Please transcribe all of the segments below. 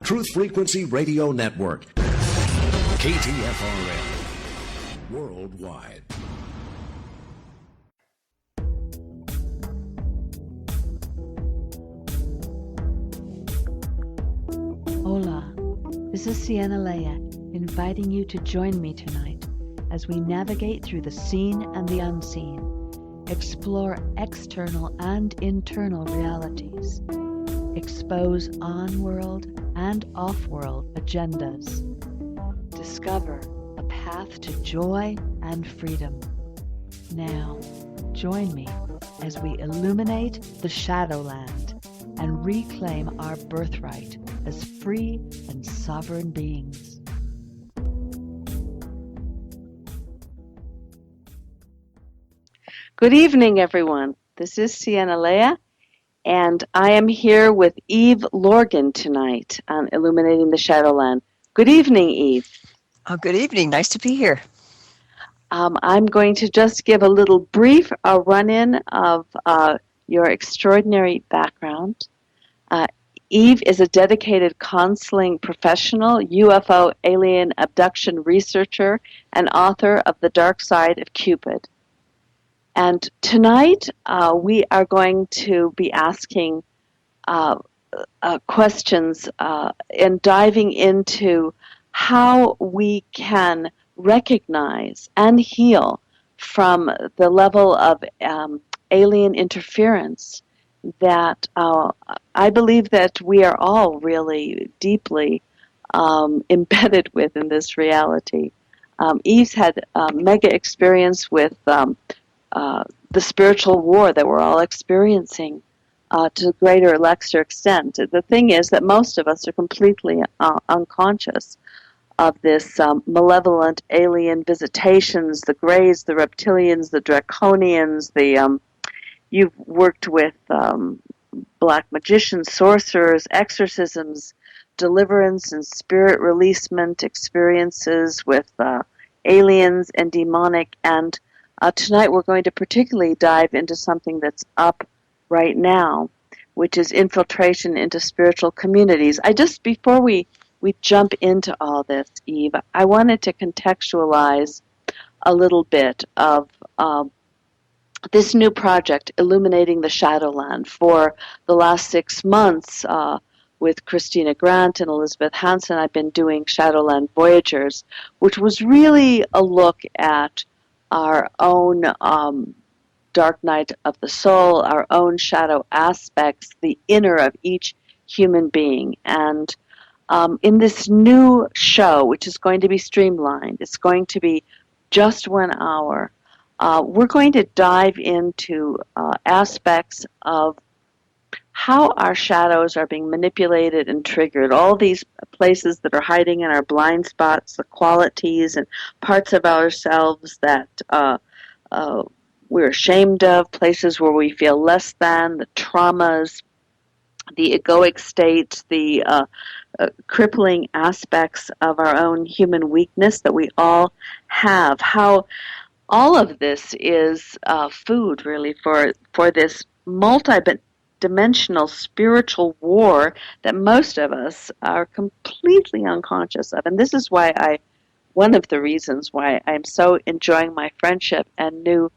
Truth Frequency Radio Network. K-TFRN. Worldwide. Hola, this is Sienna Lea, inviting you to join me tonight as we navigate through the seen and the unseen, explore external and internal realities, expose on-world and off-world agendas, discover a path to joy and freedom. Now, join me as we illuminate the Shadowland and reclaim our birthright as free and sovereign beings. Good evening, everyone. This is Sienna Lea, and I am here with Eve Lorgen tonight on Illuminating the Shadowland. Good evening, Eve. Oh, good evening. Nice to be here. I'm going to just give a little brief run-in of your extraordinary background. Eve is a dedicated counseling professional, UFO alien abduction researcher, and author of The Dark Side of Cupid. And tonight we are going to be asking questions and diving into how we can recognize and heal from the level of alien interference that I believe that we are all really deeply embedded with in this reality. Eve's had mega experience with the spiritual war that we're all experiencing to a greater or lesser extent. The thing is that most of us are completely unconscious of this malevolent alien visitations, the Greys, the Reptilians, the Draconians, you've worked with black magicians, sorcerers, exorcisms, deliverance and spirit releasement experiences with aliens and demonic. And tonight we're going to particularly dive into something that's up right now, which is infiltration into spiritual communities. Before we jump into all this, Eve, I wanted to contextualize a little bit of this new project, Illuminating the Shadowland. For the last 6 months, with Christina Grant and Elizabeth Hansen, I've been doing Shadowland Voyagers, which was really a look at our own dark night of the soul, our own shadow aspects, the inner of each human being. And in this new show, which is going to be streamlined, it's going to be just 1 hour, we're going to dive into aspects of how our shadows are being manipulated and triggered, all these places that are hiding in our blind spots, the qualities and parts of ourselves that we're ashamed of, places where we feel less than, the traumas, the egoic states, the crippling aspects of our own human weakness that we all have. How all of this is food, really, for this multi-dimensional spiritual war that most of us are completely unconscious of. And this is why one of the reasons why I'm so enjoying my friendship and new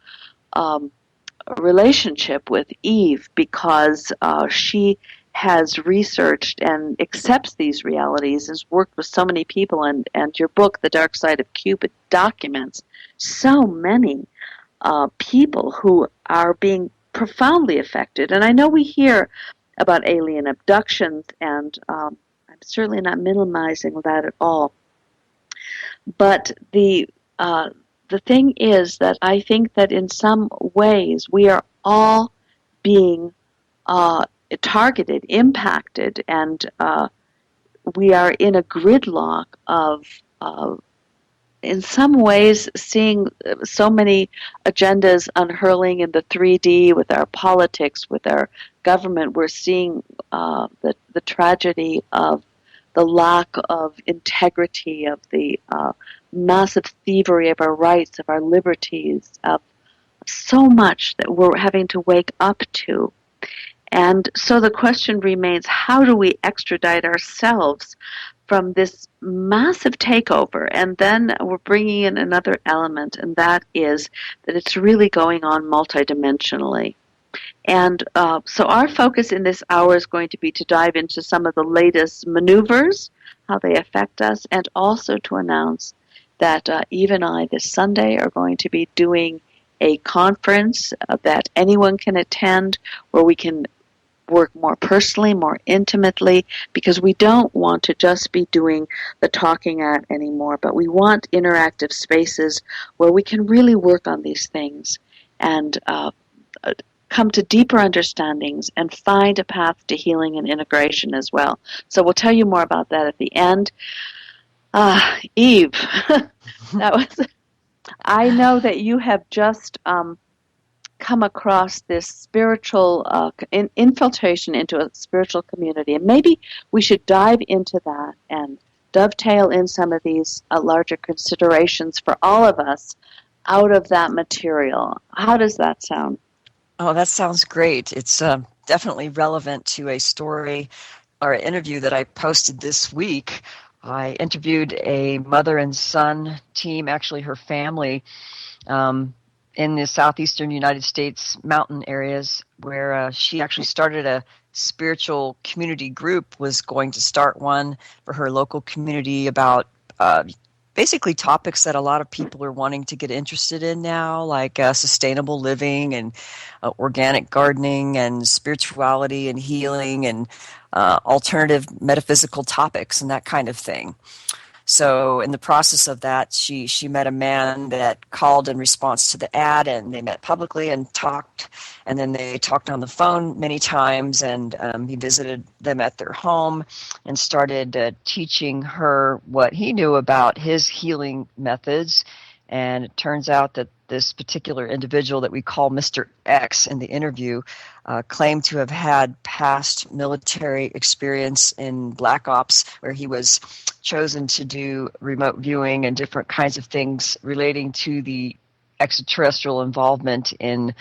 relationship with Eve, because she has researched and accepts these realities, has worked with so many people, and your book, The Dark Side of Cupid, documents so many people who are being profoundly affected. And I know we hear about alien abductions, and I'm certainly not minimizing that at all. But the thing is that I think that in some ways we are all being targeted, impacted, and we are in a gridlock of in some ways seeing so many agendas unhurling in the 3D with our politics, with our government. We're seeing the tragedy of the lack of integrity, of the massive thievery of our rights, of our liberties, of so much that we're having to wake up to. And so the question remains, how do we extradite ourselves from this massive takeover? And then we're bringing in another element, and that is that it's really going on multidimensionally. And so our focus in this hour is going to be to dive into some of the latest maneuvers, how they affect us, and also to announce that Eve and I this Sunday are going to be doing a conference that anyone can attend where we can work more personally, more intimately, because we don't want to just be doing the talking at anymore, but we want interactive spaces where we can really work on these things and come to deeper understandings and find a path to healing and integration as well. So we'll tell you more about that at the end. Eve, that was. I know that you have just come across this spiritual infiltration into a spiritual community, and maybe we should dive into that and dovetail in some of these larger considerations for all of us out of that material. How does that sound? Oh, that sounds great. It's definitely relevant to a story or an interview that I posted this week. I interviewed a mother and son team, actually her family, in the southeastern United States mountain areas, where she actually started a spiritual community group, was going to start one for her local community about basically topics that a lot of people are wanting to get interested in now, like sustainable living and organic gardening and spirituality and healing and alternative metaphysical topics and that kind of thing. So in the process of that, she met a man that called in response to the ad, and they met publicly and talked, and then they talked on the phone many times, and he visited them at their home and started teaching her what he knew about his healing methods. And it turns out that this particular individual that we call Mr. X in the interview claimed to have had past military experience in Black Ops, where he was chosen to do remote viewing and different kinds of things relating to the extraterrestrial involvement in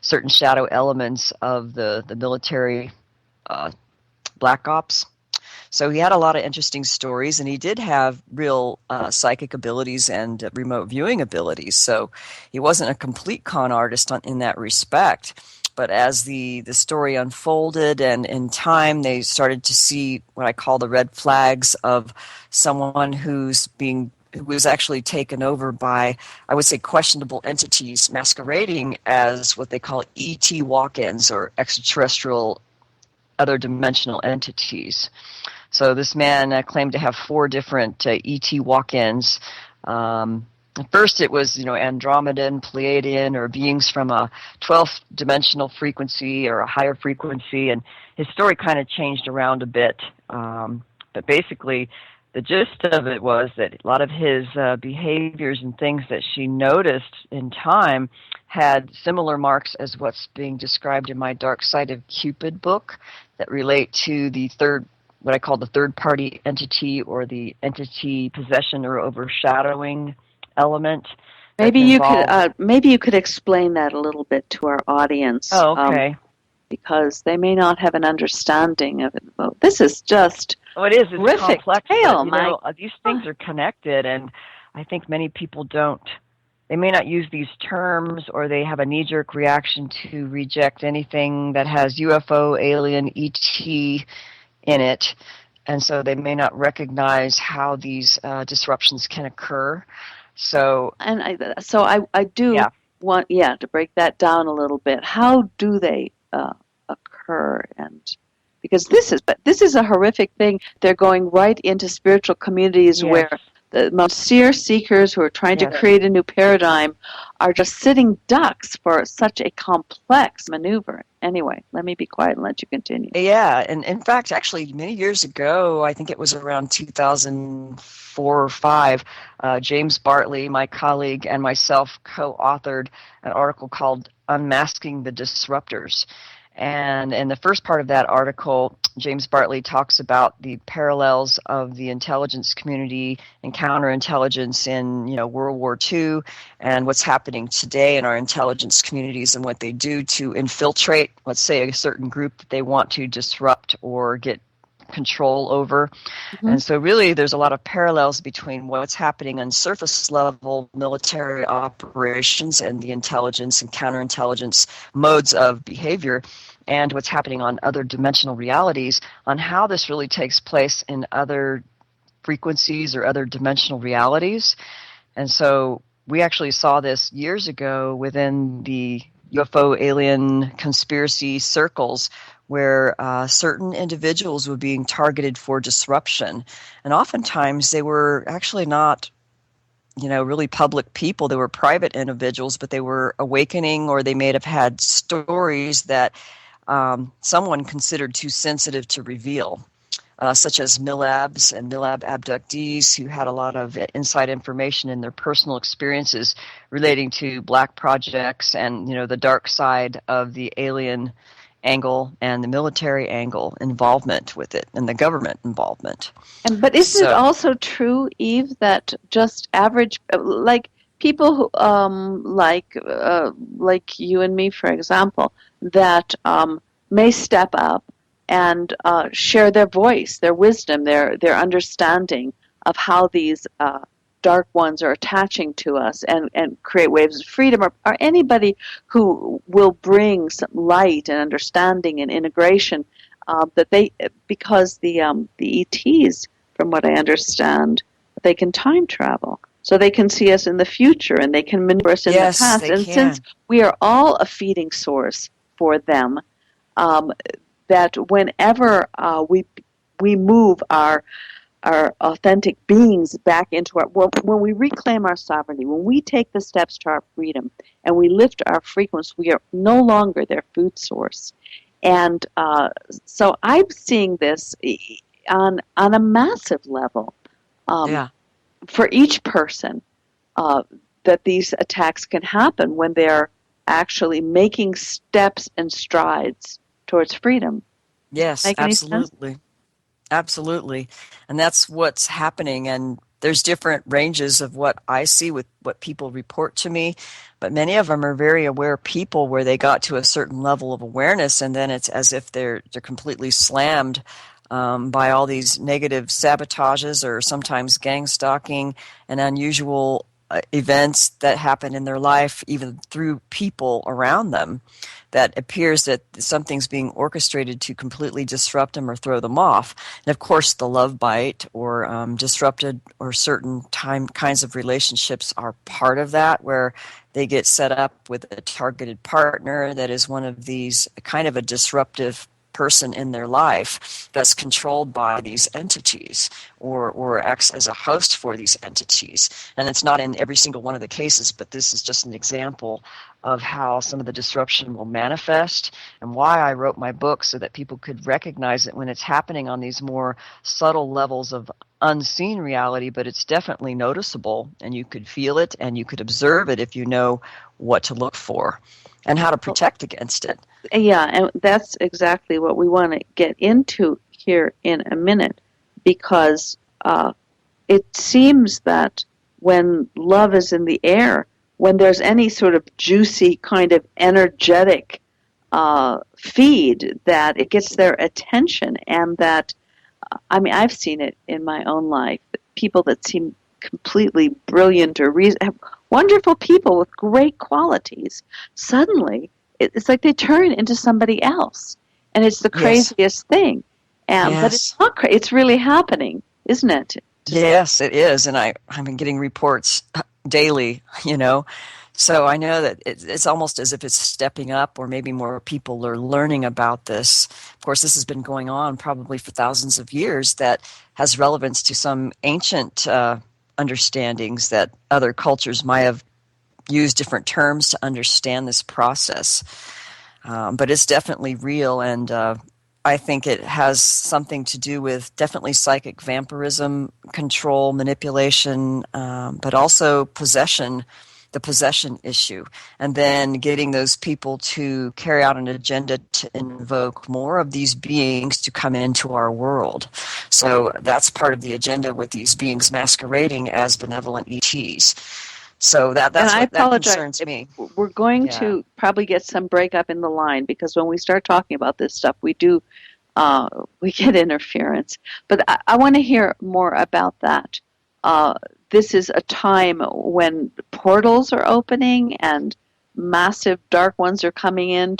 certain shadow elements of the military Black Ops. So he had a lot of interesting stories, and he did have real psychic abilities and remote viewing abilities. So he wasn't a complete con artist in that respect. But as the story unfolded, and in time, they started to see what I call the red flags of someone who was actually taken over by, I would say, questionable entities masquerading as what they call ET walk-ins, or extraterrestrial other dimensional entities. So this man claimed to have 4 different ET walk-ins. First it was, Andromedan, Pleiadian, or beings from a 12th dimensional frequency or a higher frequency, and his story kind of changed around a bit. But basically, the gist of it was that a lot of his behaviors and things that she noticed in time had similar marks as what's being described in my Dark Side of Cupid book that relate to the what I call the third-party entity, or the entity possession or overshadowing element. Maybe you could explain that a little bit to our audience. Oh, okay. Because they may not have an understanding of it. Well, this is just it's horrific complex. Tale, but, these things are connected, and I think many people don't. They may not use these terms, or they have a knee-jerk reaction to reject anything that has UFO, alien, ET in it, and so they may not recognize how these disruptions can occur. So, I do want to break that down a little bit. How do they occur? And because this is a horrific thing. They're going right into spiritual communities where the most seer seekers who are trying to create a new paradigm are just sitting ducks for such a complex maneuver. Anyway, let me be quiet and let you continue. Yeah, and in fact, actually, many years ago, I think it was around 2004 or 5, James Bartley, my colleague, and myself co-authored an article called Unmasking the Disruptors. And in the first part of that article, James Bartley talks about the parallels of the intelligence community and counterintelligence in, World War II, and what's happening today in our intelligence communities and what they do to infiltrate, let's say, a certain group that they want to disrupt or get control over. Mm-hmm. And so really there's a lot of parallels between what's happening on surface level military operations and the intelligence and counterintelligence modes of behavior, and what's happening on other dimensional realities, on how this really takes place in other frequencies or other dimensional realities. And so we actually saw this years ago within the UFO alien conspiracy circles, where certain individuals were being targeted for disruption. And oftentimes they were actually not, really public people. They were private individuals, but they were awakening, or they may have had stories that someone considered too sensitive to reveal, such as MILABs and MILAB abductees who had a lot of inside information in their personal experiences relating to black projects and, the dark side of the alien angle and the military angle involvement with it and the government involvement. But isn't it also true, Eve, that just average, like people who, like you and me, for example, that may step up and share their voice, their wisdom, their understanding of how these dark ones are attaching to us and create waves of freedom, or anybody who will bring some light and understanding and integration, because the ETs, from what I understand, they can time travel. So they can see us in the future and they can maneuver us in the past. And since we are all a feeding source for them, that whenever we move our authentic beings back into when we reclaim our sovereignty, when we take the steps to our freedom and we lift our frequency, we are no longer their food source. And so I'm seeing this on a massive level for each person, that these attacks can happen when they're actually making steps and strides towards freedom. Yes, absolutely. Absolutely. And that's what's happening. And there's different ranges of what I see with what people report to me, but many of them are very aware people where they got to a certain level of awareness, and then it's as if they're completely slammed by all these negative sabotages or sometimes gang stalking and unusual events that happen in their life, even through people around them, that appears that something's being orchestrated to completely disrupt them or throw them off. And of course, the love bite or disrupted or certain kinds of relationships are part of that, where they get set up with a targeted partner that is one of these kind of a disruptive person in their life that's controlled by these entities or acts as a host for these entities. And it's not in every single one of the cases, but this is just an example of how some of the disruption will manifest and why I wrote my book, so that people could recognize it when it's happening on these more subtle levels of unseen reality, but it's definitely noticeable and you could feel it and you could observe it if you know what to look for and how to protect against it. Yeah, and that's exactly what we want to get into here in a minute, because it seems that when love is in the air, when there's any sort of juicy kind of energetic feed, that it gets their attention, and that, I've seen it in my own life, people that seem completely brilliant or wonderful people with great qualities, suddenly it's like they turn into somebody else, and it's the craziest thing. But it's not crazy; it's really happening, isn't it? Yes, it is, and I've been getting reports daily. So I know that it's almost as if it's stepping up, or maybe more people are learning about this. Of course, this has been going on probably for thousands of years. That has relevance to some ancient understandings that other cultures might have used different terms to understand this process. But it's definitely real, and I think it has something to do with definitely psychic vampirism, control, manipulation, but also possession the possession issue, and then getting those people to carry out an agenda to invoke more of these beings to come into our world. So that's part of the agenda with these beings masquerading as benevolent ETs. So that's and I what that apologize. concerns me. We're going Yeah. to probably get some breakup in the line, because when we start talking about this stuff, we get interference. But I want to hear more about that. This is a time when portals are opening and massive dark ones are coming in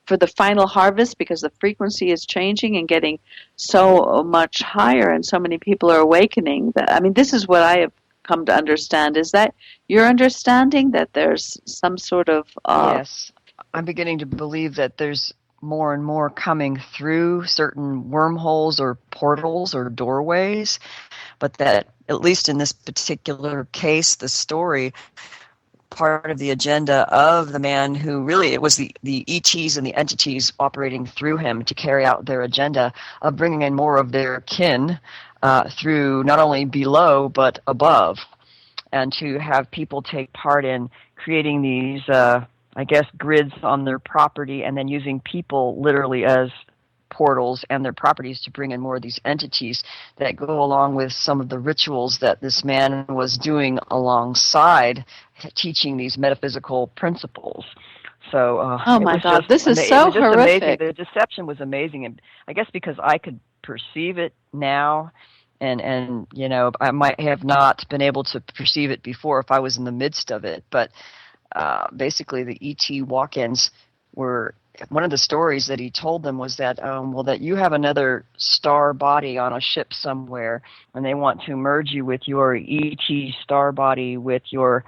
for the final harvest, because the frequency is changing and getting so much higher, and so many people are awakening. This is what I have come to understand. Is that your understanding, that there's some sort of Yes, I'm beginning to believe that there's more and more coming through certain wormholes or portals or doorways, but that at least in this particular case, the story, part of the agenda of the man who really, it was the ETs and the entities operating through him to carry out their agenda of bringing in more of their kin through not only below but above, and to have people take part in creating these grids on their property, and then using people literally as portals and their properties to bring in more of these entities that go along with some of the rituals that this man was doing alongside teaching these metaphysical principles. So oh my God, this is so horrific. Amazing. The deception was amazing, and I guess because I could perceive it now, and I might have not been able to perceive it before if I was in the midst of it, but basically the ET walk-ins were, one of the stories that he told them was that that you have another star body on a ship somewhere, and they want to merge you with your ET star body with your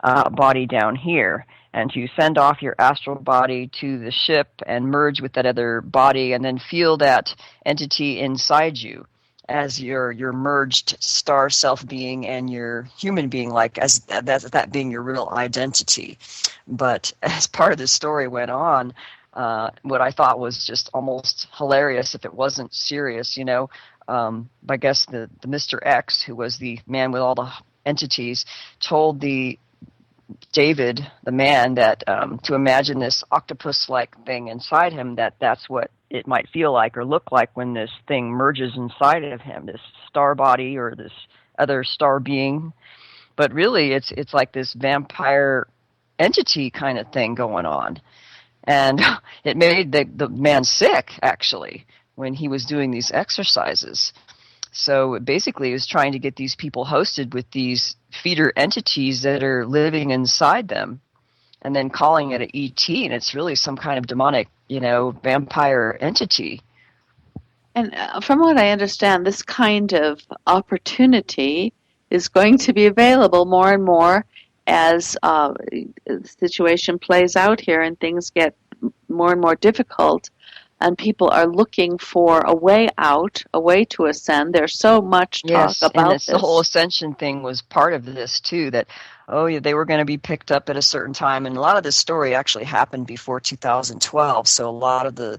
body down here, and to send off your astral body to the ship and merge with that other body, and then feel that entity inside you as your merged star self being and your human being, like as that being your real identity. But as part of the story went on, what I thought was just almost hilarious if it wasn't serious, I guess the Mr. X, who was the man with all the entities, told David, the man, that to imagine this octopus-like thing inside him, that's what it might feel like or look like when this thing merges inside of him, this star body or this other star being. But really, it's like this vampire entity kind of thing going on. And it made the man sick, actually, when he was doing these exercises. So basically, he was trying to get these people hosted with these feeder entities that are living inside them, and then calling it an ET, and it's really some kind of demonic, vampire entity. And from what I understand, this kind of opportunity is going to be available more and more as the situation plays out here and things get more and more difficult, and people are looking for a way out, a way to ascend. There's so much talk about this. The whole Ascension thing was part of this too, that they were going to be picked up at a certain time, and a lot of this story actually happened before 2012, so a lot of the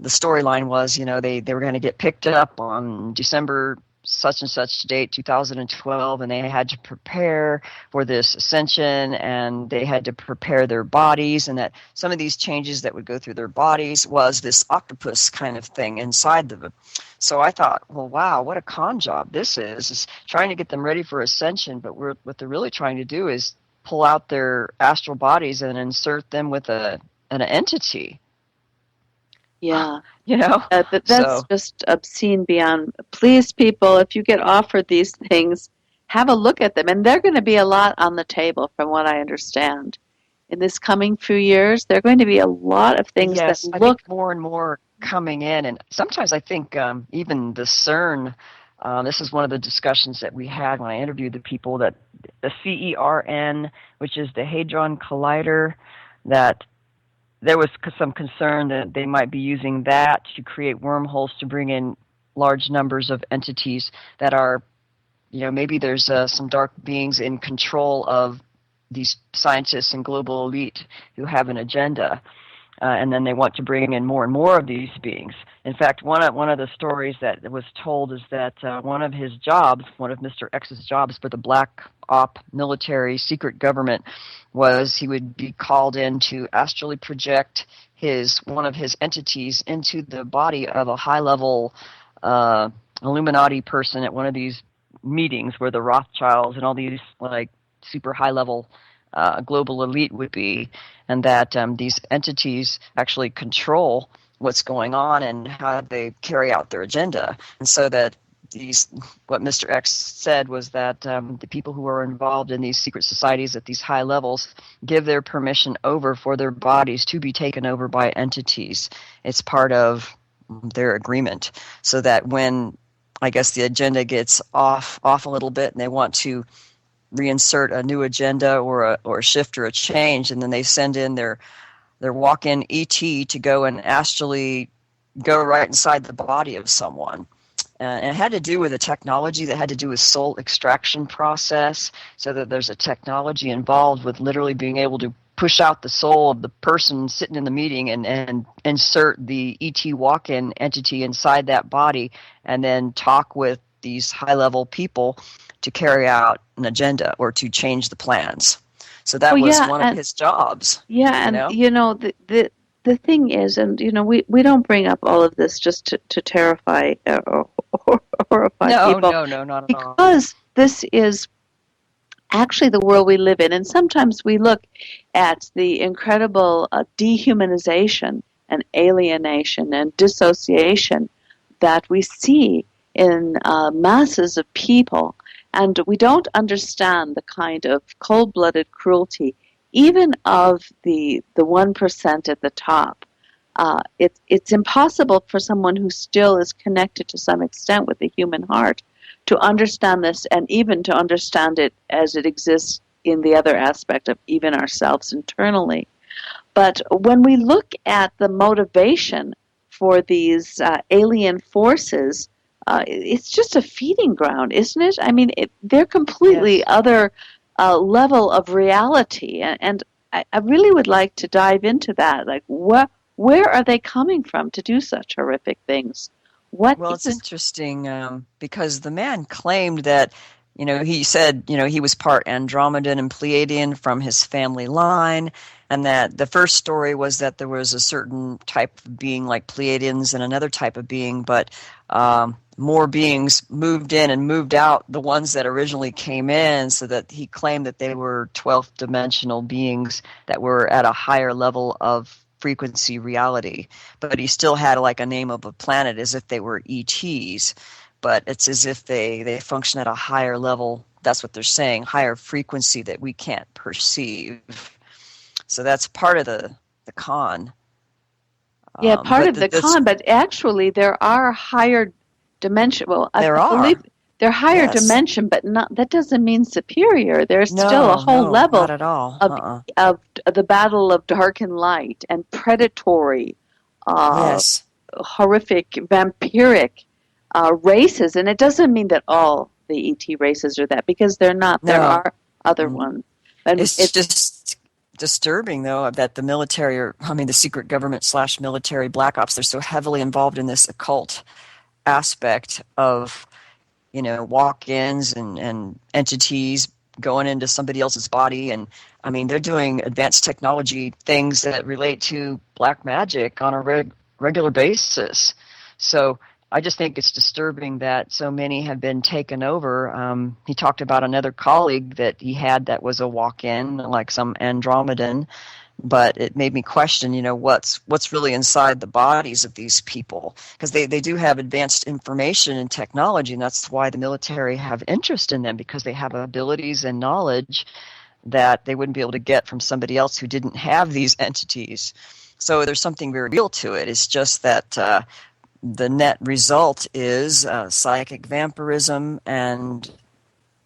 storyline was, they were going to get picked up on December such and such date, 2012, and they had to prepare for this ascension, and they had to prepare their bodies, and that some of these changes that would go through their bodies was this octopus kind of thing inside them. So I thought, well, wow, what a con job this is trying to get them ready for ascension, but what they're really trying to do is pull out their astral bodies and insert them with an entity. Yeah. That's just obscene beyond. Please, people, if you get offered these things, have a look at them. And they're going to be a lot on the table, from what I understand. In this coming few years, there are going to be a lot of things that look... I think more and more coming in. And sometimes I think even the CERN, this is one of the discussions that we had when I interviewed the people, that the CERN, which is the Hadron Collider, that there was some concern that they might be using that to create wormholes to bring in large numbers of entities that are, maybe there's some dark beings in control of these scientists and global elite who have an agenda. and then they want to bring in more and more of these beings. In fact, one of the stories that was told is that one of Mr. X's jobs for the Black Op military secret government was he would be called in to astrally project one of his entities into the body of a high-level Illuminati person at one of these meetings where the Rothschilds and all these like super high-level global elite would be, and that these entities actually control what's going on and how they carry out their agenda. And so that what Mr. X said was that the people who are involved in these secret societies at these high levels give their permission over for their bodies to be taken over by entities. It's part of their agreement, so that when, I guess, the agenda gets off a little bit and they want to reinsert a new agenda or a shift or a change, and then they send in their walk-in ET to go and astrally go right inside the body of someone. And it had to do with a technology that had to do with soul extraction process, so that there's a technology involved with literally being able to push out the soul of the person sitting in the meeting and insert the ET walk-in entity inside that body, and then talk with these high-level people to carry out an agenda or to change the plans. So that was one of his jobs. Yeah, and the thing is, and we don't bring up all of this just to terrify or horrify people. No, not at all. Because this is actually the world we live in, and sometimes we look at the incredible dehumanization and alienation and dissociation that we see in masses of people, and we don't understand the kind of cold-blooded cruelty, even of the 1% at the top. It's impossible for someone who still is connected to some extent with the human heart to understand this, and even to understand it as it exists in the other aspect of even ourselves internally. But when we look at the motivation for these alien forces, it's just a feeding ground, isn't it? I mean, they're completely other level of reality, and I really would like to dive into that. Like, where are they coming from to do such horrific things? Well, it's interesting because the man claimed that, he said, he was part Andromedan and Pleiadian from his family line, and that the first story was that there was a certain type of being like Pleiadians and another type of being, but more beings moved in and moved out the ones that originally came in, so that he claimed that they were 12th dimensional beings that were at a higher level of frequency reality. But he still had like a name of a planet as if they were ETs, but it's as if they function at a higher level. That's what they're saying, higher frequency that we can't perceive. So that's part of the con. Yeah, part of the con, but actually there are higher dimension. Well, I believe they're higher dimension, but not. That doesn't mean superior. There's still a whole level not at all. Of the battle of dark and light and predatory, horrific, vampiric races. And it doesn't mean that all the ET races are that, because they're not. There are other ones. But it's just disturbing, though, that the military, the secret government / military black ops, they're so heavily involved in this occult aspect of, walk-ins and entities going into somebody else's body. And they're doing advanced technology things that relate to black magic on a regular basis. So I just think it's disturbing that so many have been taken over. He talked about another colleague that he had that was a walk-in, like some Andromedan, but it made me question, what's really inside the bodies of these people, because they do have advanced information and technology, and that's why the military have interest in them, because they have abilities and knowledge that they wouldn't be able to get from somebody else who didn't have these entities. So there's something very real to it. It's just that the net result is psychic vampirism and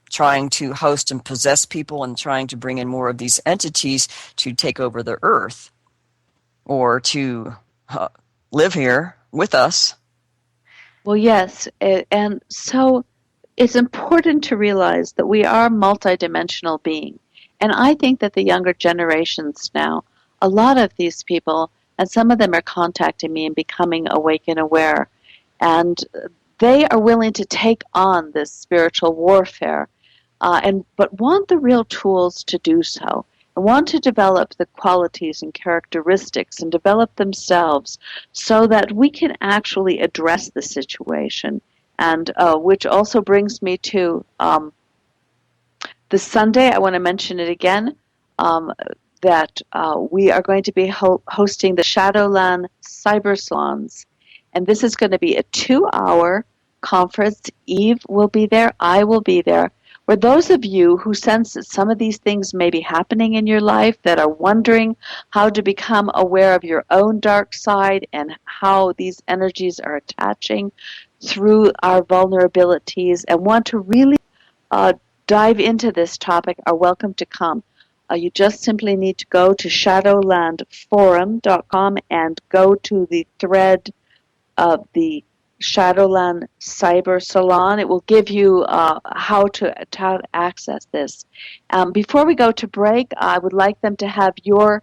trying to host and possess people and trying to bring in more of these entities to take over the earth or to live here with us. Well, yes, and so it's important to realize that we are multidimensional beings. And I think that the younger generations now, a lot of these people and some of them are contacting me and becoming awake and aware. And they are willing to take on this spiritual warfare, but want the real tools to do so, and want to develop the qualities and characteristics and develop themselves so that we can actually address the situation. And which also brings me to this Sunday, I want to mention it again, that we are going to be hosting the Shadowland Cyber Salons. And this is going to be a 2-hour conference. Eve will be there. I will be there. For those of you who sense that some of these things may be happening in your life, that are wondering how to become aware of your own dark side and how these energies are attaching through our vulnerabilities, and want to really dive into this topic, are welcome to come. You just simply need to go to shadowlandforum.com and go to the thread of the Shadowland Cyber Salon. It will give you how to access this. Before we go to break, I would like them to have your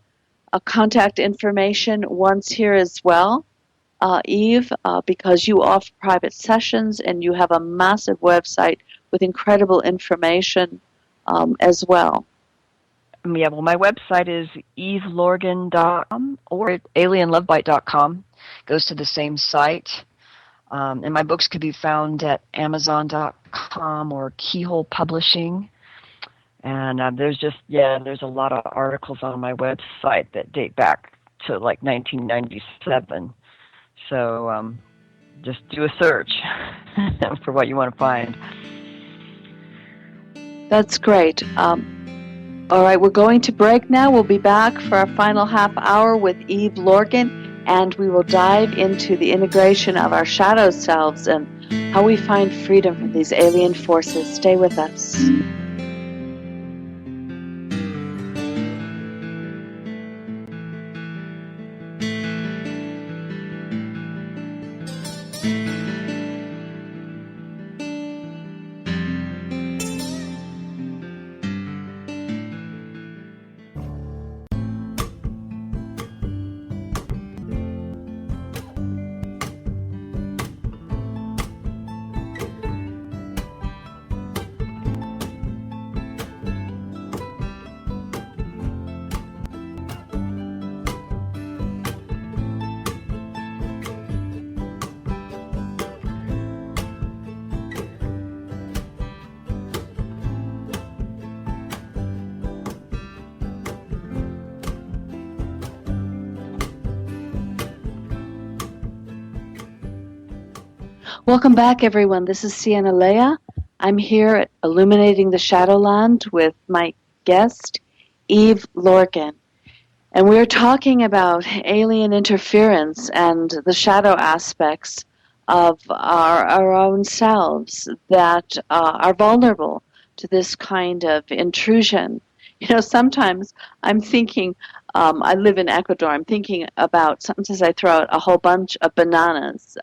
contact information once here as well, Eve, because you offer private sessions and you have a massive website with incredible information as well. Yeah, well, my website is evelorgen.com or alienlovebite.com. Goes to the same site. And my books could be found at amazon.com or Keyhole Publishing. And there's a lot of articles on my website that date back to like 1997. So just do a search for what you want to find. That's great. All right, we're going to break now. We'll be back for our final half hour with Eve Lorgen, and we will dive into the integration of our shadow selves and how we find freedom from these alien forces. Stay with us. Welcome back, everyone. This is Sienna Lea. I'm here at Illuminating the Shadowland with my guest, Eve Lorgen. And we're talking about alien interference and the shadow aspects of our own selves that are vulnerable to this kind of intrusion. You know, sometimes I'm thinking, I live in Ecuador, I'm thinking about, sometimes I throw out a whole bunch of bananas,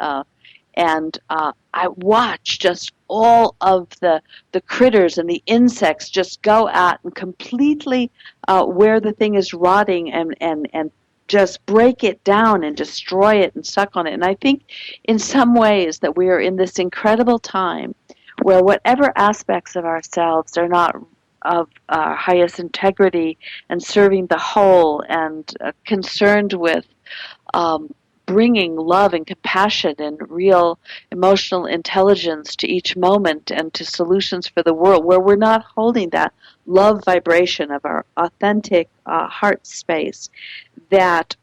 and I watch just all of the critters and the insects just go at and completely where the thing is rotting and just break it down and destroy it and suck on it. And I think in some ways that we are in this incredible time where whatever aspects of ourselves are not of our highest integrity and serving the whole and concerned with bringing love and compassion and real emotional intelligence to each moment and to solutions for the world, where we're not holding that love vibration of our authentic heart space, that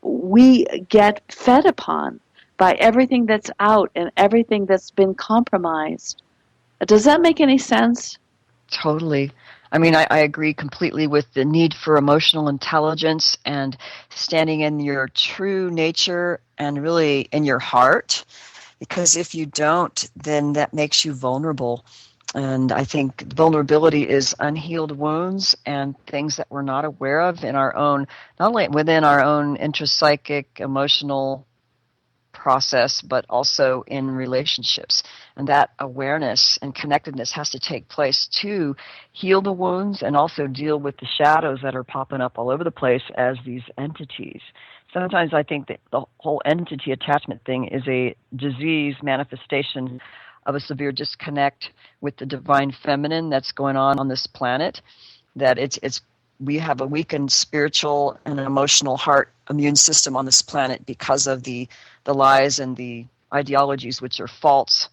we get fed upon by everything that's out and everything that's been compromised. Does that make any sense? Totally. I mean, I agree completely with the need for emotional intelligence and standing in your true nature and really in your heart, because if you don't, then that makes you vulnerable. And I think vulnerability is unhealed wounds and things that we're not aware of in our own, not only within our own intrapsychic, emotional process, but also in relationships. And that awareness and connectedness has to take place to heal the wounds and also deal with the shadows that are popping up all over the place as these entities. sometimes I think that the whole entity attachment thing is a disease manifestation of a severe disconnect with the divine feminine that's going on this planet. That we have a weakened spiritual and emotional heart immune system on this planet because of the lies and the ideologies which are false,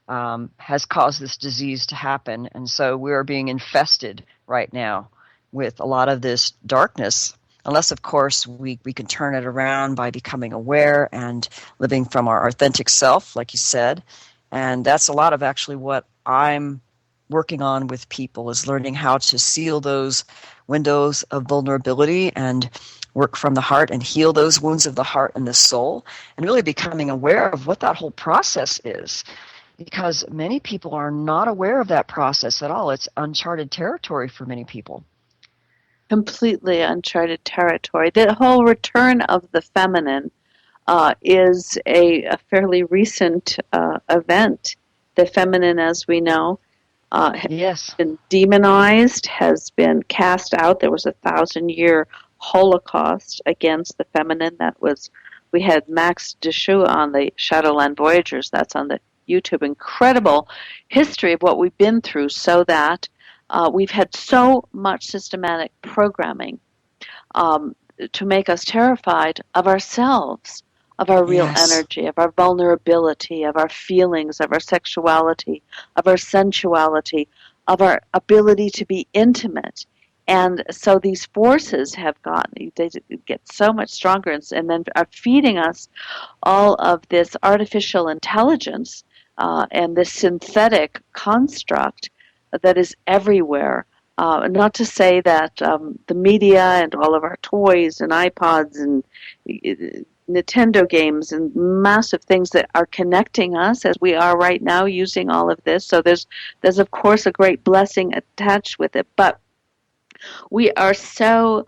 has caused this disease to happen. And so we are being infested right now with a lot of this darkness, unless, of course, we can turn it around by becoming aware and living from our authentic self, like you said. And that's a lot of actually what I'm working on with people, is learning how to seal those windows of vulnerability and work from the heart and heal those wounds of the heart and the soul, and really becoming aware of what that whole process is. Because many people are not aware of that process at all. It's uncharted territory for many people. Completely uncharted territory. The whole return of the feminine is a fairly recent event. The feminine, as we know, has been demonized, has been cast out. There was a 1,000-year Holocaust against the feminine. We had Max Deschaux on the Shadowland Voyagers. That's on the YouTube. Incredible history of what we've been through, so that we've had so much systematic programming to make us terrified of ourselves, of our real energy, of our vulnerability, of our feelings, of our sexuality, of our sensuality, of our ability to be intimate. And so these forces they get so much stronger, and then are feeding us all of this artificial intelligence and this synthetic construct that is everywhere. Not to say that the media and all of our toys and iPods and Nintendo games and massive things that are connecting us as we are right now using all of this. So there's of course a great blessing attached with it, but we are so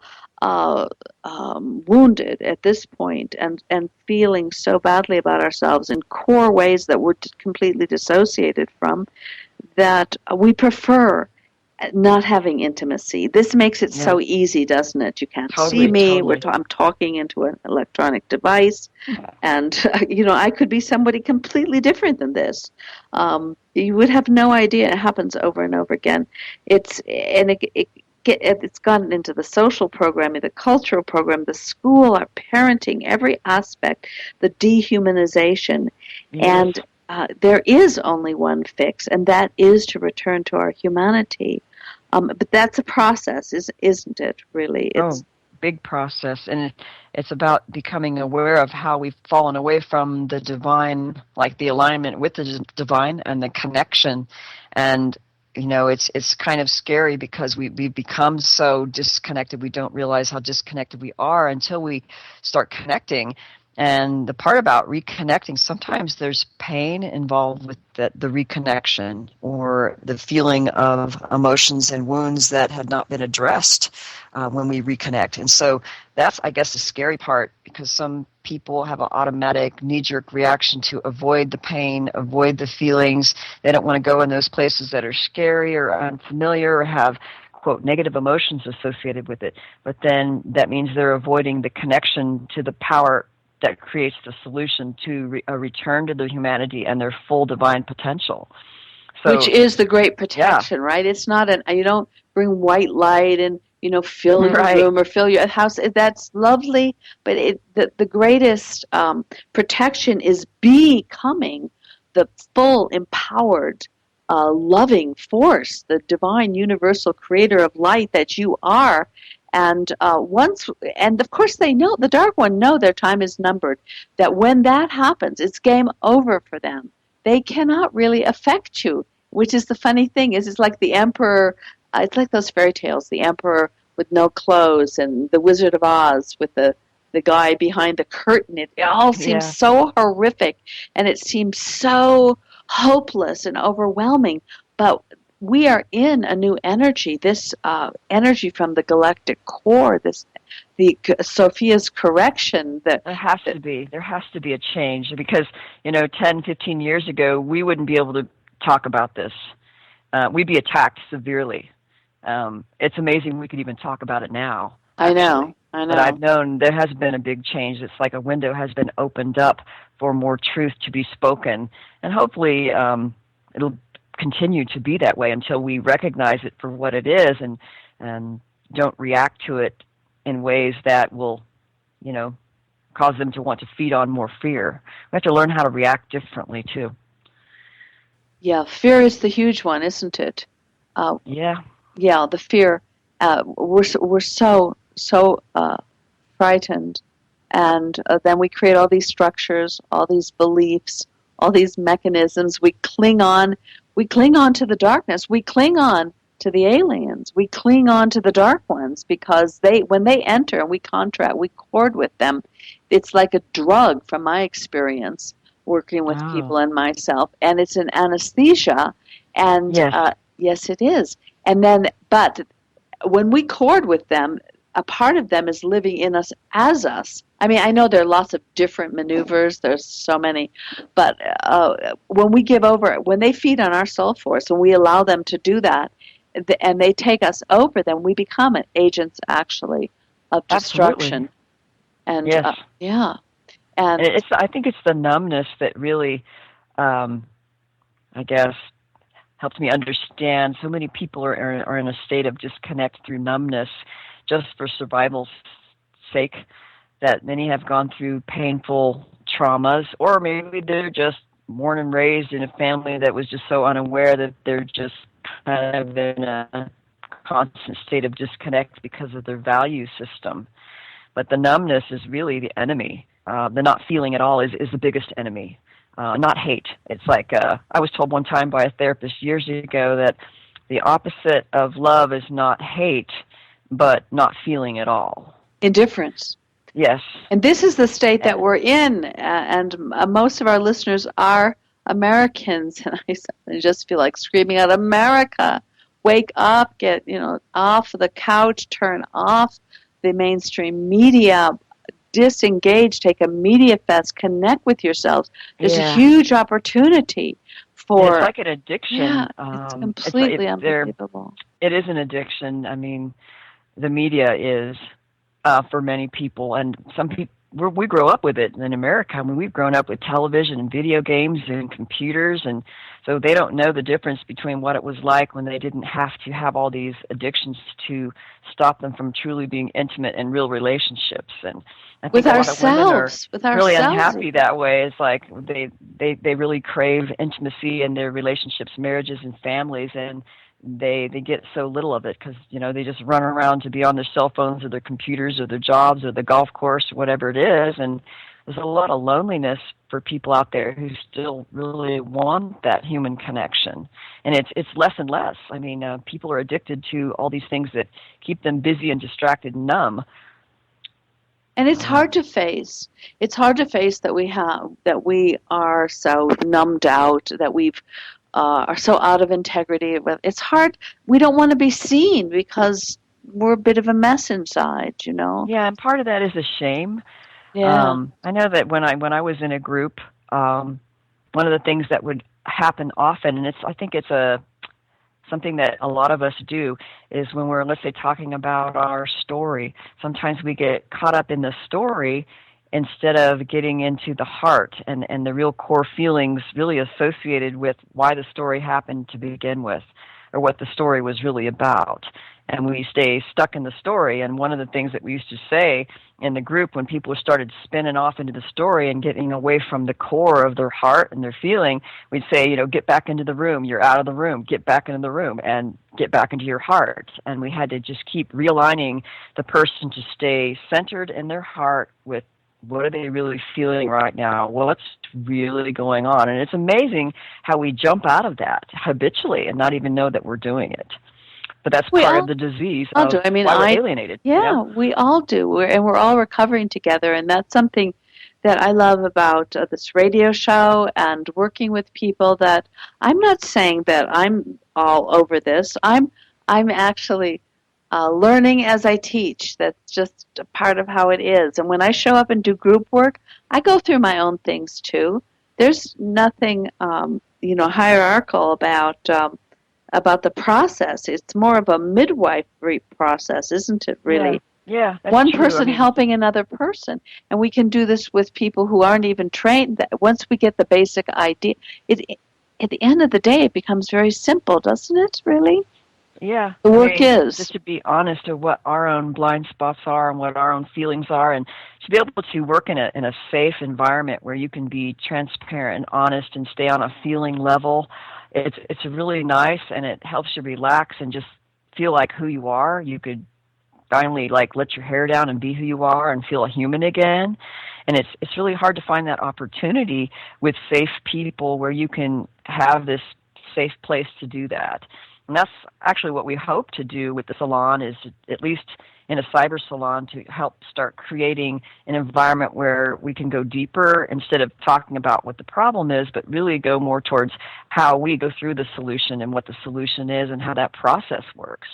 wounded at this point and feeling so badly about ourselves in core ways that we're completely dissociated from, that we prefer not having intimacy. This makes it so easy, doesn't it? You can't see me. I'm talking into an electronic device, and I could be somebody completely different than this. You would have no idea. It happens over and over again. It's gotten into the social programming, the cultural program, the school, our parenting, every aspect, the dehumanization, and there is only one fix, and that is to return to our humanity. But that's a process, isn't it, really? It's big process, and it's about becoming aware of how we've fallen away from the divine, like the alignment with the divine and the connection. And it's kind of scary because we've become so disconnected. We don't realize how disconnected we are until we start connecting. And the part about reconnecting, sometimes there's pain involved with the reconnection, or the feeling of emotions and wounds that had not been addressed when we reconnect. And so that's, I guess, the scary part, because some people have an automatic knee-jerk reaction to avoid the pain, avoid the feelings. They don't want to go in those places that are scary or unfamiliar or have, quote, negative emotions associated with it. But then that means they're avoiding the connection to the power that creates the solution to a return to their humanity and their full divine potential. So, which is the great protection, right? It's not you don't bring white light and fill your room or fill your house. That's lovely, but the greatest protection is becoming the full empowered, loving force, the divine universal creator of light that you are. And of course they know, the Dark One know their time is numbered, that when that happens, it's game over for them. They cannot really affect you, which is the funny thing, is it's like the Emperor, it's like those fairy tales, the Emperor with no clothes and the Wizard of Oz with the guy behind the curtain. It all seems so horrific, and it seems so hopeless and overwhelming, but we are in a new energy, this energy from the galactic core, the Sophia's correction. There has to be a change, because 10, 15 years ago we wouldn't be able to talk about this. We'd be attacked severely. It's amazing we could even talk about it now. Actually. I know. I But I've know. known there has been a big change. It's like a window has been opened up for more truth to be spoken. And hopefully it'll continue to be that way until we recognize it for what it is and don't react to it in ways that will, cause them to want to feed on more fear. We have to learn how to react differently, too. Yeah, fear is the huge one, isn't it? Yeah. Yeah, the fear. We're so frightened, and then we create all these structures, all these beliefs, all these mechanisms. We cling on to the darkness. We cling on to the aliens. We cling on to the dark ones because when they enter and we cord with them. It's like a drug, from my experience working with people and myself, and it's an anesthesia. And Yes. yes, it is. And then, but when we cord with them, a part of them is living in us as us. I mean, I know there are lots of different maneuvers. There's so many. But when we give over, when they feed on our soul force, when we allow them to do that, and they take us over, then we become agents, actually, of destruction. Absolutely. And Yes. yeah. And I think it's the numbness that really, I guess, helps me understand. So many people are in a state of disconnect through numbness just for survival's sake, that many have gone through painful traumas, or maybe they're just born and raised in a family that was just so unaware that they're just kind of in a constant state of disconnect because of their value system. But the numbness is really the enemy. The not feeling at all is the biggest enemy. Not hate. It's like I was told one time by a therapist years ago that the opposite of love is not hate, but not feeling at all. Indifference. Yes. And this is the state that we're in, and most of our listeners are Americans, and I just feel like screaming out, America, wake up, get off the couch, turn off the mainstream media, disengage, take a media fast, connect with yourselves. There's a huge opportunity for... And it's like an addiction. Yeah, it's completely unbelievable. It is an addiction. I mean, the media is for many people, and some people, we grow up with it in America. I mean, we've grown up with television and video games and computers, and so they don't know the difference between what it was like when they didn't have to have all these addictions to stop them from truly being intimate and real relationships. And I think with a lot of women are really unhappy that way. It's like they really crave intimacy in their relationships, marriages, and families, and they get so little of it because they just run around to be on their cell phones or their computers or their jobs or the golf course or whatever it is. And there's a lot of loneliness for people out there who still really want that human connection, and it's less and less. I mean, people are addicted to all these things that keep them busy and distracted and numb. And it's hard to face. It's hard to face that we are so numbed out, that we've are so out of integrity. It's hard. We don't want to be seen because we're a bit of a mess inside, Yeah, and part of that is a shame. Yeah. I know that when I was in a group, one of the things that would happen often, and I think it's something that a lot of us do, is when we're, let's say, talking about our story, sometimes we get caught up in the story instead of getting into the heart and the real core feelings really associated with why the story happened to begin with, or what the story was really about. And we stay stuck in the story. And one of the things that we used to say in the group when people started spinning off into the story and getting away from the core of their heart and their feeling, we'd say, get back into the room. You're out of the room. Get back into the room and get back into your heart. And we had to just keep realigning the person to stay centered in their heart with what are they really feeling right now? What's really going on? And it's amazing how we jump out of that habitually and not even know that we're doing it. But that's part of the disease of why we're alienated. Yeah, we all do. We're all recovering together. And that's something that I love about this radio show and working with people, that I'm not saying that I'm all over this. I'm actually learning as I teach. That's just a part of how it is. And when I show up and do group work, I go through my own things too. There's nothing, hierarchical about the process. It's more of a midwifery process, isn't it? Really, Yeah, that's One true. person helping another person. And we can do this with people who aren't even trained. Once we get the basic idea, at the end of the day, it becomes very simple, doesn't it, really? Yeah, The work is. just to be honest of what our own blind spots are and what our own feelings are, and to be able to work in a safe environment where you can be transparent and honest and stay on a feeling level. It's really nice, and it helps you relax and just feel like who you are. You could finally like let your hair down and be who you are and feel a human again. And it's really hard to find that opportunity with safe people where you can have this safe place to do that. And that's actually what we hope to do with the salon, is at least in a cyber salon, to help start creating an environment where we can go deeper instead of talking about what the problem is, but really go more towards how we go through the solution and what the solution is and how that process works.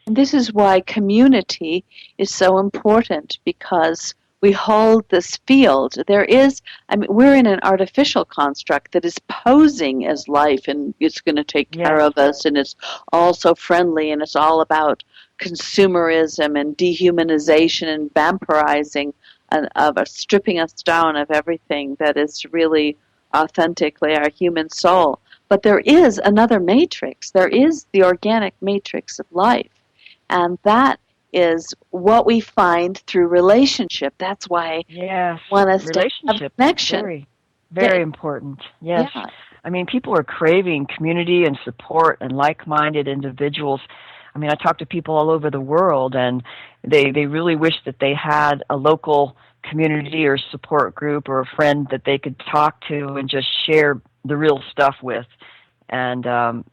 And this is why community is so important, because we hold this field. We're in an artificial construct that is posing as life, and it's going to take care of us, and it's all so friendly, and it's all about consumerism and dehumanization and vampirizing of stripping us down of everything that is really authentically our human soul. But there is another matrix. There is the organic matrix of life. And that is what we find through relationship. That's why I want us to have connection. Very, very important. Yes. Yeah. I mean, people are craving community and support and like-minded individuals. I mean, I talk to people all over the world, and they really wish that they had a local community or support group or a friend that they could talk to and just share the real stuff with. And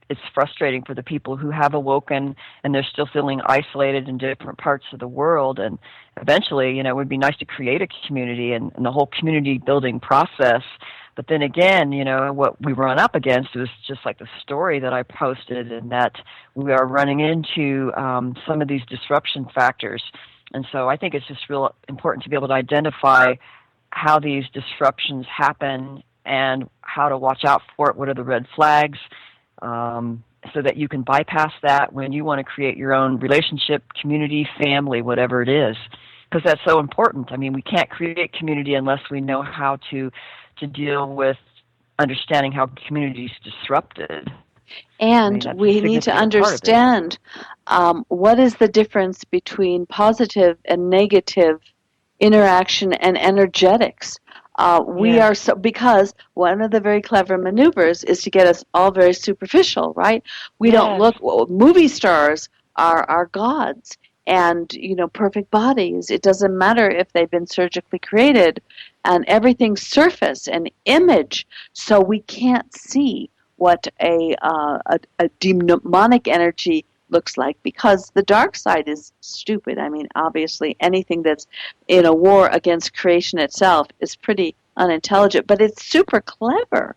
it's frustrating for the people who have awoken and they're still feeling isolated in different parts of the world. And eventually, it would be nice to create a community and the whole community building process. But then again, what we run up against is just like the story that I posted, and that we are running into some of these disruption factors. And so I think it's just real important to be able to identify how these disruptions happen and how to watch out for it. What are the red flags? So that you can bypass that when you want to create your own relationship, community, family, whatever it is. Because that's so important. I mean, we can't create community unless we know how to deal with understanding how community is disrupted. And we need to understand what is the difference between positive and negative interaction and energetics. Because one of the very clever maneuvers is to get us all very superficial, right? We don't look. Movie stars are gods, and perfect bodies. It doesn't matter if they've been surgically created, and everything's surface and image. So we can't see what a demonic energy looks like, because the dark side is stupid. I mean, obviously, anything that's in a war against creation itself is pretty unintelligent, but it's super clever.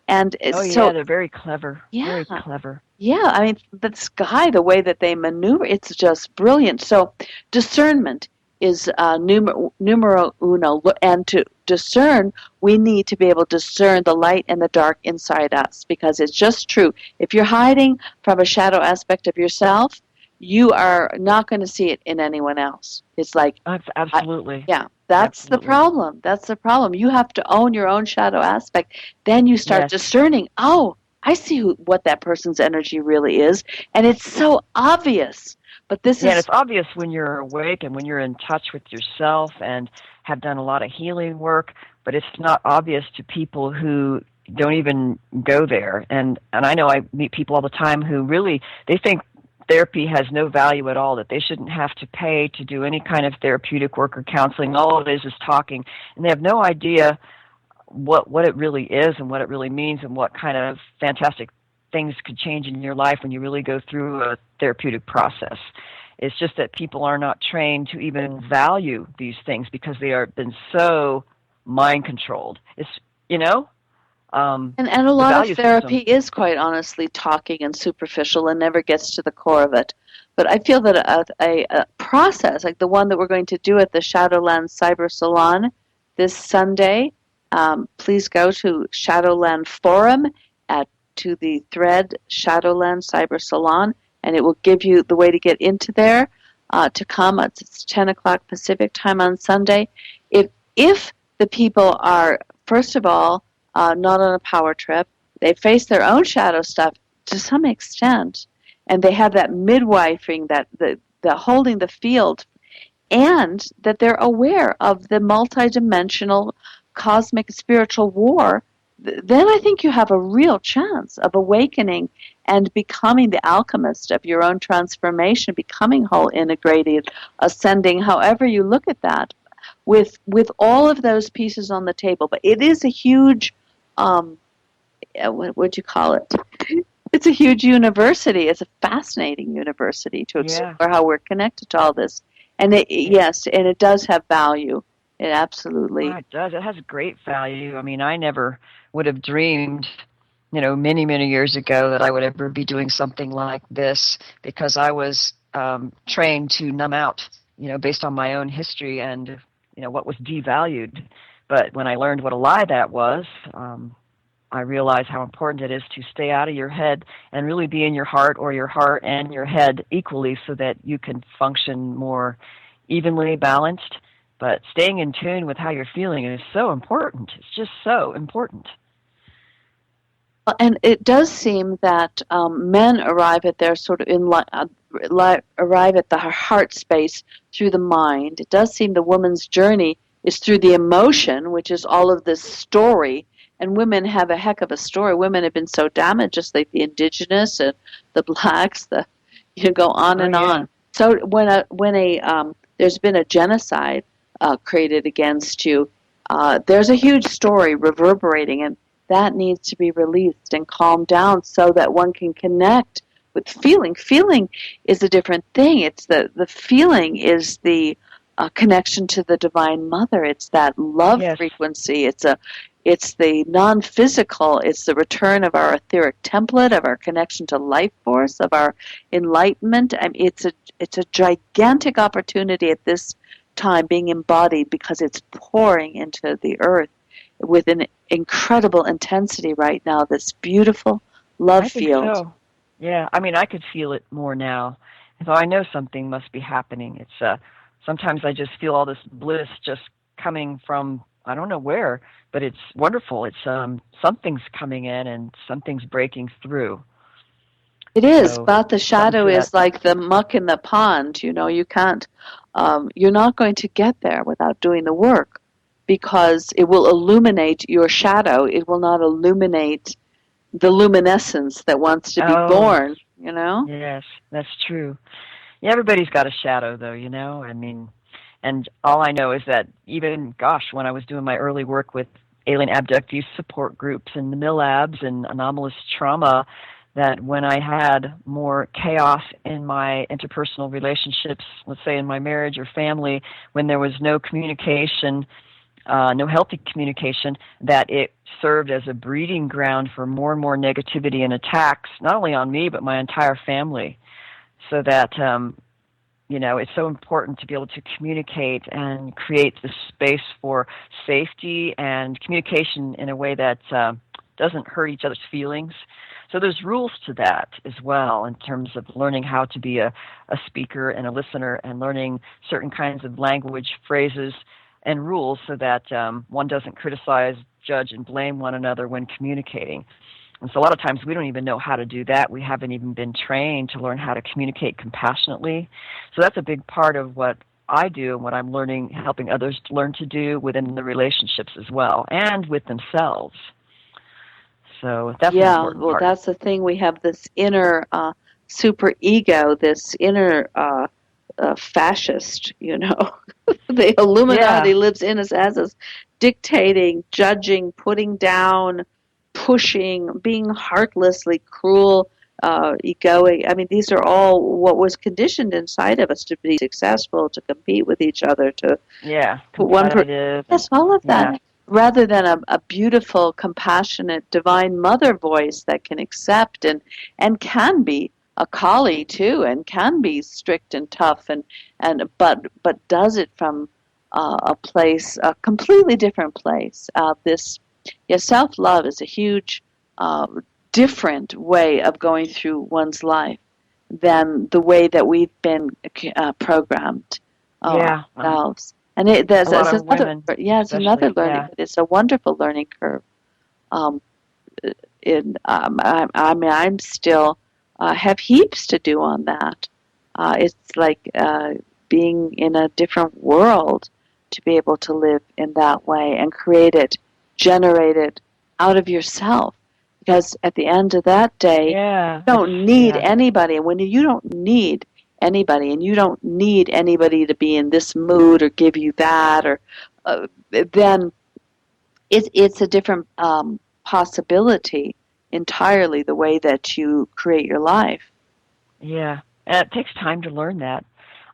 And they're very clever. Yeah, very clever. Yeah, I mean, the sky, the way that they maneuver, it's just brilliant. So discernment is numero uno, and to discern, we need to be able to discern the light and the dark inside us, because it's just true. If you're hiding from a shadow aspect of yourself, you are not going to see it in anyone else. It's like absolutely. That's the problem. That's the problem. You have to own your own shadow aspect. Then you start discerning. Oh, I see what that person's energy really is, and it's so obvious. But it's obvious when you're awake and when you're in touch with yourself and have done a lot of healing work, but it's not obvious to people who don't even go there. And I know I meet people all the time who really, they think therapy has no value at all, that they shouldn't have to pay to do any kind of therapeutic work or counseling. All it is talking. And they have no idea what it really is and what it really means and what kind of fantastic things could change in your life when you really go through a therapeutic process. It's just that people are not trained to even value these things because they are been so mind controlled. It's and a lot of therapy is quite honestly talking and superficial and never gets to the core of it. But I feel that a process like the one that we're going to do at the Shadowland Cyber Salon this Sunday, please go to Shadowland Forum to the thread Shadowland Cyber Salon, and it will give you the way to get into there. to come. It's 10 o'clock Pacific time on Sunday. If the people are, first of all, not on a power trip, they face their own shadow stuff to some extent, and they have that midwifing, that the holding the field, and that they're aware of the multidimensional cosmic spiritual war, then I think you have a real chance of awakening and becoming the alchemist of your own transformation, becoming whole, integrated, ascending, however you look at that, with all of those pieces on the table. But it is a huge, what would you call it? It's a huge university. It's a fascinating university to explore how we're connected to all this. And yes, and it does have value. It absolutely it does. It has great value. I mean, I never would have dreamed, many, many years ago that I would ever be doing something like this, because I was trained to numb out, based on my own history and, what was devalued. But when I learned what a lie that was, I realized how important it is to stay out of your head and really be in your heart, or your heart and your head equally, so that you can function more evenly balanced. But staying in tune with how you're feeling is so important. It's just so important. And it does seem that men arrive at their sort of arrive at the heart space through the mind. It does seem the woman's journey is through the emotion, which is all of this story. And women have a heck of a story. Women have been so damaged, just like the indigenous and the blacks. Go on and on. So when there's been a genocide created against you, there's a huge story reverberating, and that needs to be released and calmed down so that one can connect with feeling. Feeling is a different thing. It's the feeling is the connection to the Divine Mother. It's that love frequency. It's the non-physical. It's the return of our etheric template, of our connection to life force, of our enlightenment. I mean, it's a gigantic opportunity at this time being embodied, because it's pouring into the earth with an incredible intensity right now, this beautiful love field. So. Yeah, I mean, I could feel it more now. So I know something must be happening. It's sometimes I just feel all this bliss just coming from, I don't know where, but it's wonderful. It's something's coming in and something's breaking through. It is, but the shadow is like the muck in the pond. You can't, you're not going to get there without doing the work, because it will illuminate your shadow. It will not illuminate the luminescence that wants to be born, Yes, that's true. Yeah, everybody's got a shadow, though, I mean, and all I know is that even, when I was doing my early work with alien abductee support groups and the MILABs and anomalous trauma, that when I had more chaos in my interpersonal relationships, let's say in my marriage or family, when there was no communication, no healthy communication, that it served as a breeding ground for more and more negativity and attacks, not only on me, but my entire family. So that, it's so important to be able to communicate and create the space for safety and communication in a way that doesn't hurt each other's feelings. So there's rules to that as well, in terms of learning how to be a speaker and a listener, and learning certain kinds of language, phrases, and rules, so that one doesn't criticize, judge, and blame one another when communicating. And so a lot of times we don't even know how to do that. We haven't even been trained to learn how to communicate compassionately. So that's a big part of what I do and what I'm learning, helping others to learn to do within the relationships as well, and with themselves. So that's an important part. That's the thing. We have this inner super ego, this inner fascist, The Illuminati lives in us, as us, dictating, judging, putting down, pushing, being heartlessly cruel, egoic. I mean, these are all what was conditioned inside of us to be successful, to compete with each other, to put one yes, all of that. Yeah. Rather than a beautiful, compassionate, divine mother voice that can accept and can be a Kali too, and can be strict and tough, but does it from a place, a completely different place. Self-love is a huge, different way of going through one's life. than the way that we've been programmed Yeah. ourselves. And A lot of another, women, it's another especially. learning. Yeah. It's a wonderful learning curve. Um, I mean, I'm still have heaps to do on that. It's like being in a different world to be able to live in that way and create it, generate it out of yourself. Because at the end of that day, Yeah. you don't need anybody. And when you don't need anybody, and you don't need anybody to be in this mood or give you that, or then it's a different possibility entirely, the way that you create your life. Yeah. And it takes time to learn that.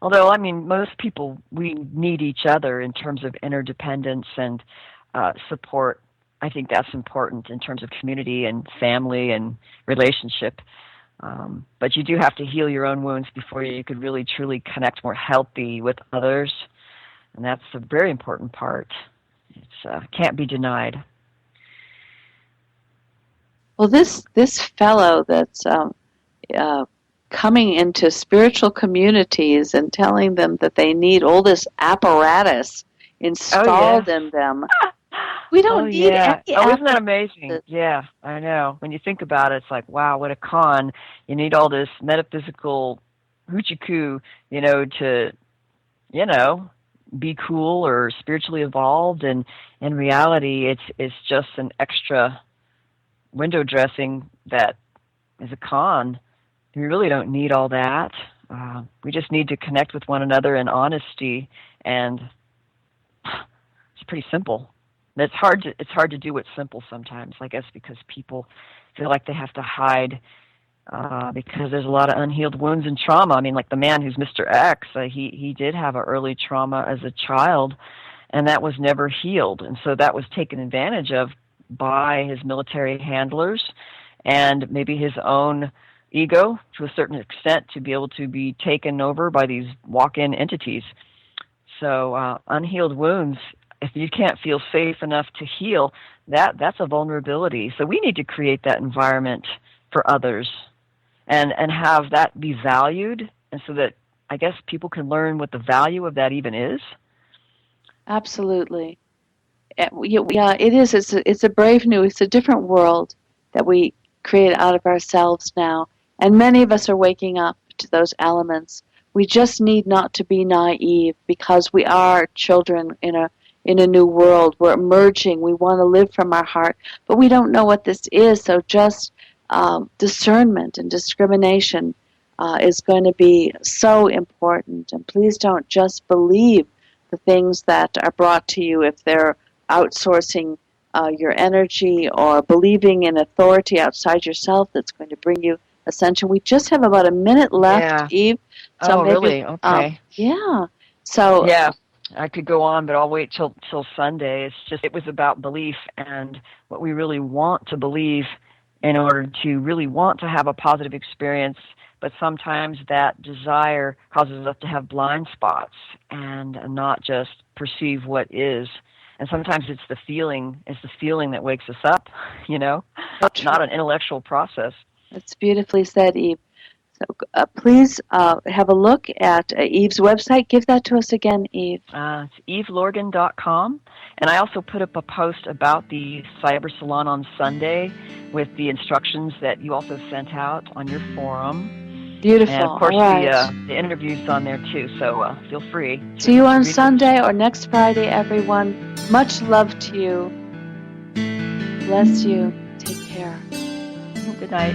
Although, I mean, most people, we need each other in terms of interdependence and support. I think that's important in terms of community and family and relationship. But you do have to heal your own wounds before you could really, truly connect more healthy with others. And that's a very important part. It can't be denied. Well, this fellow that's coming into spiritual communities and telling them that they need all this apparatus installed in them. We don't need any apparatus. Isn't that amazing? Yeah, I know. When you think about it, it's like, wow, what a con. You need all this metaphysical hoochie-coo, to, be cool or spiritually evolved. And in reality, it's just an extra window dressing that is a con. We really don't need all that. We just need to connect with one another in honesty, and it's pretty simple. And it's hard to do what's simple sometimes, I guess, because people feel like they have to hide because there's a lot of unhealed wounds and trauma. I mean, like the man who's Mr. X, he did have an early trauma as a child, and that was never healed, and so that was taken advantage of by his military handlers and maybe his own ego to a certain extent to be able to be taken over by these walk-in entities. So unhealed wounds, if you can't feel safe enough to heal, that's a vulnerability. So we need to create that environment for others and have that be valued, and so that I guess people can learn what the value of that even is. Absolutely. Yeah, it is. It's a brave new. It's a different world that we create out of ourselves now, and many of us are waking up to those elements. We just need not to be naive, because we are children in a new world. We're emerging. We want to live from our heart, but we don't know what this is. So just discernment and discrimination is going to be so important. And please don't just believe the things that are brought to you if they're outsourcing your energy or believing in authority outside yourself that's going to bring you ascension. We just have about a minute left, Eve. So maybe, really? Okay. So I could go on, but I'll wait till Sunday. It was about belief and what we really want to believe in order to really want to have a positive experience. But sometimes that desire causes us to have blind spots and not just perceive what is. And sometimes it's the feeling that wakes us up, not an intellectual process. That's beautifully said, Eve. So please have a look at Eve's website. Give that to us again, Eve. It's evelorgen.com. And I also put up a post about the Cyber Salon on Sunday with the instructions that you also sent out on your forum. Beautiful. And of course, right. the interview's on there too, so feel free. See you on Sunday or next Friday, everyone. Much love to you. Bless you. Take care. Good night.